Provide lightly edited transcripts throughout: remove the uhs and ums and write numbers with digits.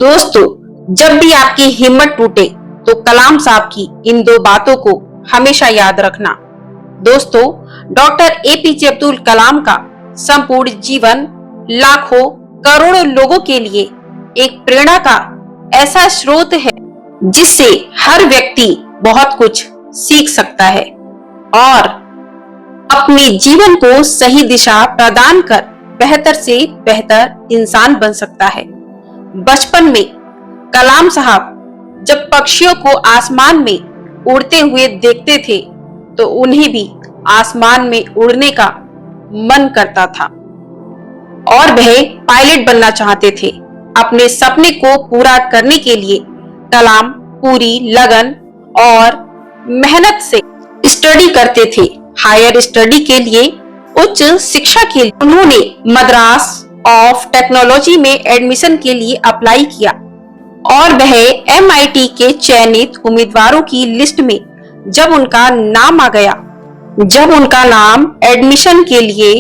दोस्तों, जब भी आपकी हिम्मत टूटे तो कलाम साहब की इन दो बातों को हमेशा याद रखना। दोस्तों, डॉक्टर एपीजे अब्दुल कलाम का संपूर्ण जीवन लाखों करोड़ों लोगों के लिए एक प्रेरणा का ऐसा स्रोत है जिससे हर व्यक्ति बहुत कुछ सीख सकता है और अपने जीवन को सही दिशा प्रदान कर बेहतर से बेहतर इंसान बन सकता है। बचपन में कलाम साहब जब पक्षियों को आसमान में उड़ते हुए देखते थे तो उन्हें भी आसमान में उड़ने का मन करता था और वह पायलट बनना चाहते थे। अपने सपने को पूरा करने के लिए कलाम पूरी लगन और मेहनत से स्टडी करते थे। हायर स्टडी के लिए, उच्च शिक्षा के लिए उन्होंने मद्रास ऑफ टेक्नोलॉजी में एडमिशन के लिए अप्लाई किया और वह एमआईटी के चयनित उम्मीदवारों की लिस्ट में जब उनका नाम आ गया, जब उनका नाम एडमिशन के लिए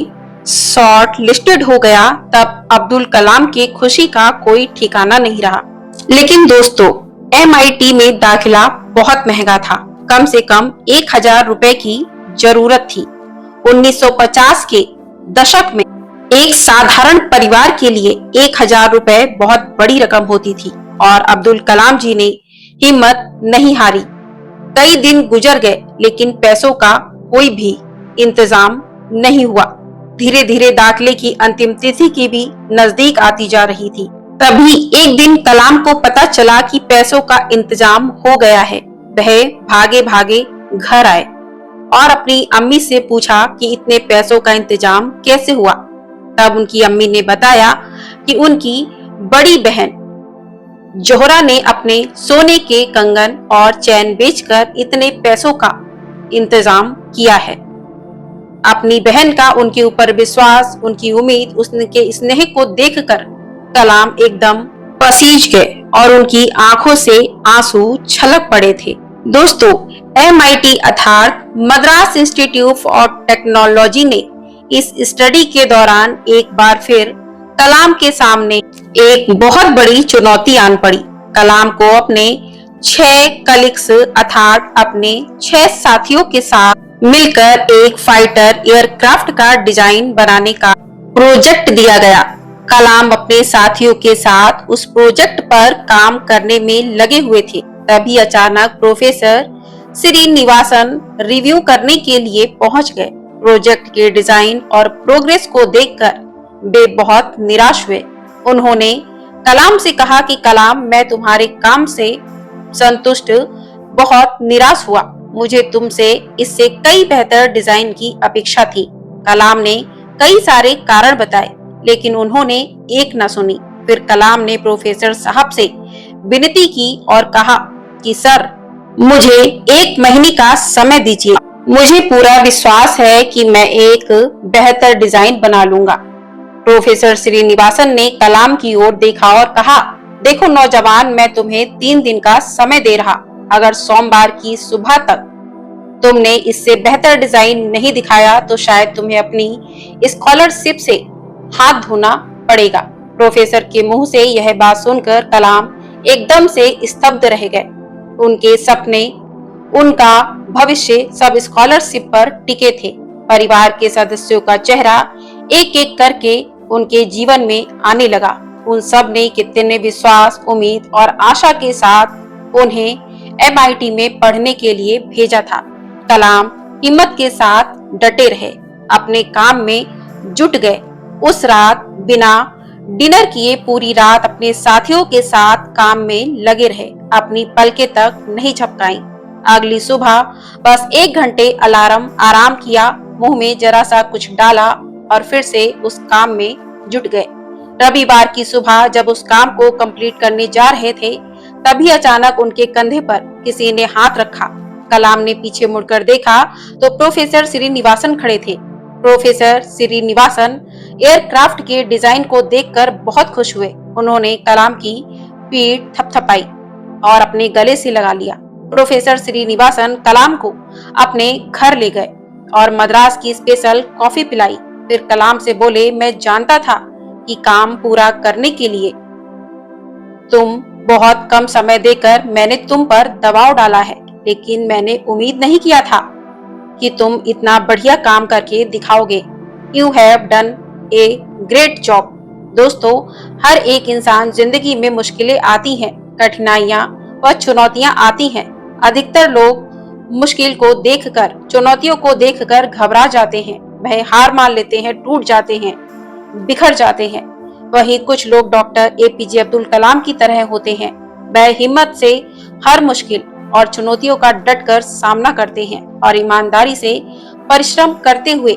शॉर्ट लिस्टेड हो गया, तब अब्दुल कलाम की खुशी का कोई ठिकाना नहीं रहा। लेकिन दोस्तों, एमआईटी में दाखिला बहुत महंगा था। कम से कम 1000 रुपए की जरूरत थी। 1950 के दशक में एक साधारण परिवार के लिए 1000 रुपए बहुत बड़ी रकम होती थी और अब्दुल कलाम जी ने हिम्मत नहीं हारी। कई दिन गुजर गए लेकिन पैसों का कोई भी इंतजाम नहीं हुआ। धीरे धीरे दाखिले की अंतिम तिथि की भी नजदीक आती जा रही थी। तभी एक दिन कलाम को पता चला कि पैसों का इंतजाम हो गया है। वह भागे भागे घर आए और अपनी अम्मी से पूछा कि इतने पैसों का इंतजाम कैसे हुआ। तब उनकी अम्मी ने बताया कि उनकी बड़ी बहन जोहरा ने अपने सोने के कंगन और चैन बेचकर इतने पैसों का इंतजाम किया है। अपनी बहन का उनके ऊपर विश्वास, उनकी उम्मीद, उनके स्नेह को देखकर कलाम एकदम पसीज गए और उनकी आंखों से आंसू छलक पड़े थे। दोस्तों, एमआईटी अर्थात मद्रास इंस्टीट्यूट ऑफ टेक्नोलॉजी ने इस स्टडी के दौरान एक बार फिर कलाम के सामने एक बहुत बड़ी चुनौती आन पड़ी। कलाम को अपने 6 कलीग्स अर्थात अपने 6 साथियों के साथ मिलकर एक फाइटर एयरक्राफ्ट का डिजाइन बनाने का प्रोजेक्ट दिया गया। कलाम अपने साथियों के साथ उस प्रोजेक्ट पर काम करने में लगे हुए थे। तभी अचानक प्रोफेसर श्रीनिवासन रिव्यू करने के लिए पहुंच गए। प्रोजेक्ट के डिजाइन और प्रोग्रेस को देखकर वे बहुत निराश हुए। उन्होंने कलाम से कहा कि कलाम, मैं तुम्हारे काम से संतुष्ट बहुत निराश हुआ। मुझे तुमसे इससे कई बेहतर डिजाइन की अपेक्षा थी। कलाम ने कई सारे कारण बताए लेकिन उन्होंने एक न सुनी। फिर कलाम ने प्रोफेसर साहब से विनती की और कहा कि सर, मुझे 1 महीने का समय दीजिए। मुझे पूरा विश्वास है कि मैं एक बेहतर डिजाइन बना लूंगा। प्रोफेसर श्रीनिवासन ने कलाम की ओर देखा और कहा, देखो नौजवान, मैं तुम्हें 3 दिन का समय दे रहा। अगर सोमवार की सुबह तक तुमने इससे बेहतर डिजाइन नहीं दिखाया तो शायद तुम्हें अपनी स्कॉलरशिप से हाथ धोना पड़ेगा। प्रोफेसर के मुंह से यह बात सुनकर कलाम एकदम से स्तब्ध रह गए। उनके सपने, उनका भविष्य सब स्कॉलरशिप पर टिके थे। परिवार के सदस्यों का चेहरा एक एक करके उनके जीवन में आने लगा। उन सब ने कितने विश्वास, उम्मीद और आशा के साथ उन्हें एमआईटी में पढ़ने के लिए भेजा था। कलाम हिम्मत के साथ डटे रहे, अपने काम में जुट गए। उस रात बिना डिनर किए पूरी रात अपने साथियों के साथ काम में लगे रहे, अपनी पलकें तक नहीं झपकाई। अगली सुबह बस 1 घंटे अलार्म आराम किया, मुंह में जरा सा कुछ डाला और फिर से उस काम में जुट गए। रविवार की सुबह जब उस काम को कंप्लीट करने जा रहे थे तभी अचानक उनके कंधे पर किसी ने हाथ रखा। कलाम ने पीछे मुड़कर देखा तो प्रोफेसर श्रीनिवासन खड़े थे। प्रोफेसर श्रीनिवासन एयरक्राफ्ट के डिजाइन को देखकर बहुत खुश हुए। उन्होंने कलाम की पीठ थपथपाई और अपने गले से लगा लिया। प्रोफेसर श्रीनिवासन कलाम को अपने घर ले गए और मद्रास की स्पेशल कॉफी पिलाई। फिर कलाम से बोले, मैं जानता था कि काम पूरा करने के लिए तुम बहुत कम समय देकर मैंने तुम पर दबाव डाला है, लेकिन मैंने उम्मीद नहीं किया था कि तुम इतना बढ़िया काम करके दिखाओगे। You have done a great job. दोस्तों, हर एक इंसान जिंदगी में मुश्किलें आती हैं, कठिनाइयां व चुनौतियां आती हैं। अधिकतर लोग मुश्किल को देखकर, चुनौतियों को देखकर घबरा जाते हैं, वह हार मान लेते हैं, टूट जाते हैं, बिखर जाते हैं। वहीं कुछ लोग डॉक्टर एपीजे अब्दुल कलाम की तरह होते हैं। वह हिम्मत से हर मुश्किल और चुनौतियों का डटकर सामना करते हैं और ईमानदारी से परिश्रम करते हुए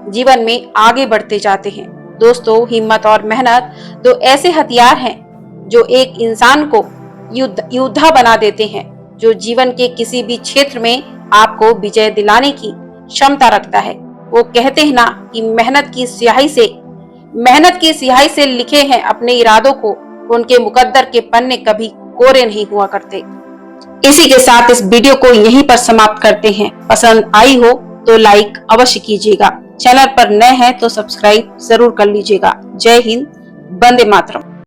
जीवन में आगे बढ़ते जाते हैं। दोस्तों, हिम्मत और मेहनत दो ऐसे हथियार हैं जो एक इंसान को योद्धा बना देते हैं, जो जीवन के किसी भी क्षेत्र में आपको विजय दिलाने की क्षमता रखता है। वो कहते हैं ना कि मेहनत की स्याही से लिखे हैं अपने इरादों को, उनके मुकद्दर के पन्ने कभी कोरे नहीं हुआ करते। इसी के साथ इस वीडियो को यहीं पर समाप्त करते हैं। पसंद आई हो तो लाइक अवश्य कीजिएगा। चैनल पर नए हैं तो सब्सक्राइब जरूर कर लीजिएगा। जय हिंद, वंदे मातरम।